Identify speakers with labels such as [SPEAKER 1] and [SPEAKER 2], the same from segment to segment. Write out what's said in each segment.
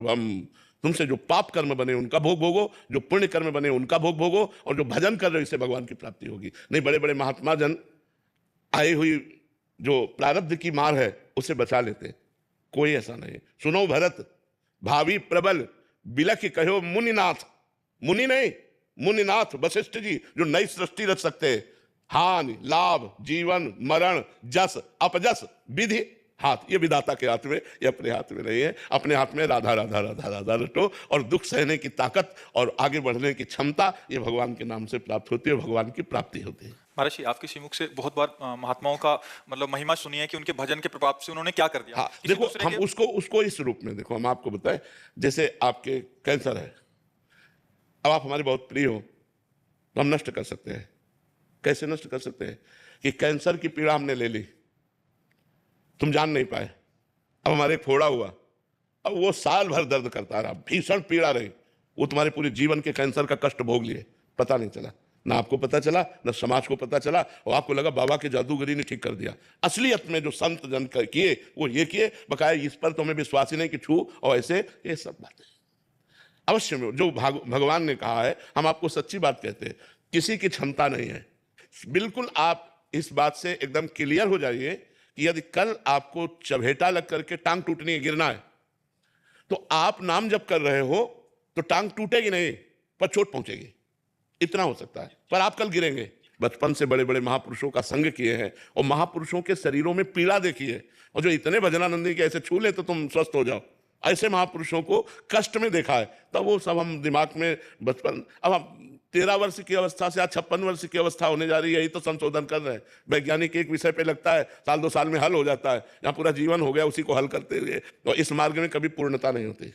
[SPEAKER 1] हम तुमसे जो पाप कर्म बने उनका भोग भोगो, जो पुण्य कर्म बने उनका भोग भोगो, और जो भजन कर रहे हो इससे भगवान की प्राप्ति होगी। नहीं, बड़े बड़े महात्मा जन आई हुई जो प्रारब्ध की मार है उसे बचा लेते, कोई ऐसा नहीं। सुनो भरत, भावी प्रबल बिलख कहो मुनिनाथ। मुनि नहीं, मुनिनाथ वशिष्ठ जी जो नई सृष्टि रच सकते हैं। हानि लाभ जीवन मरण जस अपजस विधि हाथ, ये विधाता के हाथ में, ये अपने हाथ में नहीं है। अपने हाथ में राधा राधा राधा राधा रटो, और दुख सहने की ताकत और आगे बढ़ने की क्षमता ये भगवान के नाम से प्राप्त होती है, भगवान की प्राप्ति होती है।
[SPEAKER 2] महाराज जी, आपके श्रीमुख से बहुत बार महात्माओं का मतलब महिमा सुनी है कि उनके भजन के प्रभाव से उन्होंने क्या कर दिया।
[SPEAKER 1] हाँ, देखो हम उसको इस रूप में देखो, हम आपको बताएं, जैसे आपके कैंसर है, अब आप हमारे बहुत प्रिय हो तो हम नष्ट कर सकते हैं। कैसे नष्ट कर सकते हैं कि कैंसर की पीड़ा हमने ले ली, तुम जान नहीं पाए, अब हमारे एक फोड़ा हुआ, अब वो साल भर दर्द करता रहा, भीषण पीड़ा रही, वो तुम्हारे पूरे जीवन के कैंसर का कष्ट भोग लिए, पता नहीं चला, ना आपको पता चला ना समाज को पता चला, और आपको लगा बाबा के जादूगरी ने ठीक कर दिया। असलियत में जो संत जन किए वो ये किए, बकाया इस पर तो हमें विश्वास ही नहीं कि छू, और ऐसे ये सब बातें अवश्य में जो भगवान ने कहा है, हम आपको सच्ची बात कहते हैं, किसी की क्षमता नहीं है। बिल्कुल आप इस बात से एकदम क्लियर हो जाइए कि यदि कल आपको चबेटा लग करके टांग टूटनी है, गिरना है, तो आप नाम जप कर रहे हो तो टांग टूटेगी नहीं पर चोट पहुंचेगी, इतना हो सकता है, पर आप कल गिरेंगे। बचपन से बड़े बड़े महापुरुषों का संग किए हैं और महापुरुषों के शरीरों में पीड़ा देखी है, और जो इतने भजनानंदी के ऐसे छू ले तो तुम स्वस्थ हो जाओ, ऐसे महापुरुषों को कष्ट में देखा है, तब वो सब हम दिमाग में बचपन, अब हम 13 वर्ष की अवस्था से आज 56 वर्ष की अवस्था होने जा रही है, यही तो संशोधन कर रहे हैं। वैज्ञानिक एक विषय पे लगता है साल 2 साल में हल हो जाता है, यहाँ पूरा जीवन हो गया उसी को हल करते हुए। और इस मार्ग में कभी पूर्णता नहीं होती,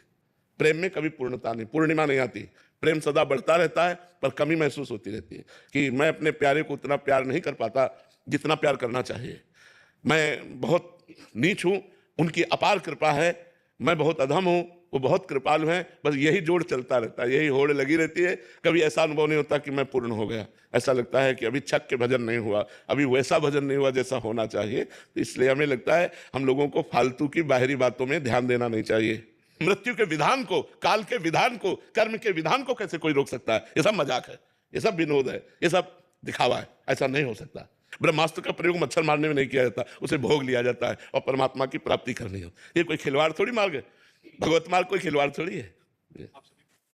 [SPEAKER 1] प्रेम में कभी पूर्णता नहीं, पूर्णिमा नहीं आती। प्रेम सदा बढ़ता रहता है पर कमी महसूस होती रहती है कि मैं अपने प्यारे को उतना प्यार नहीं कर पाता जितना प्यार करना चाहिए। मैं बहुत नीच हूँ, उनकी अपार कृपा है, मैं बहुत अधम हूँ, वो बहुत कृपालु हैं। बस यही जोड़ चलता रहता है, यही होड़ लगी रहती है। कभी ऐसा अनुभव नहीं होता कि मैं पूर्ण हो गया, ऐसा लगता है कि अभी छक के भजन नहीं हुआ, अभी वैसा भजन नहीं हुआ जैसा होना चाहिए। तो इसलिए हमें लगता है हम लोगों को फालतू की बाहरी बातों में ध्यान देना नहीं चाहिए। मृत्यु के विधान को, काल के विधान को, कर्म के विधान को कैसे कोई रोक सकता है? ये सब मजाक है, ये सब विनोद है, ये सब दिखावा है, ऐसा नहीं हो सकता। ब्रह्मास्त्र का प्रयोग मच्छर मारने में नहीं किया जाता, उसे भोग लिया जाता है और परमात्मा की प्राप्ति करनी हो। ये कोई खिलवाड़ थोड़ी मार्ग है, भगवत मार्ग कोई खिलवाड़ थोड़ी है।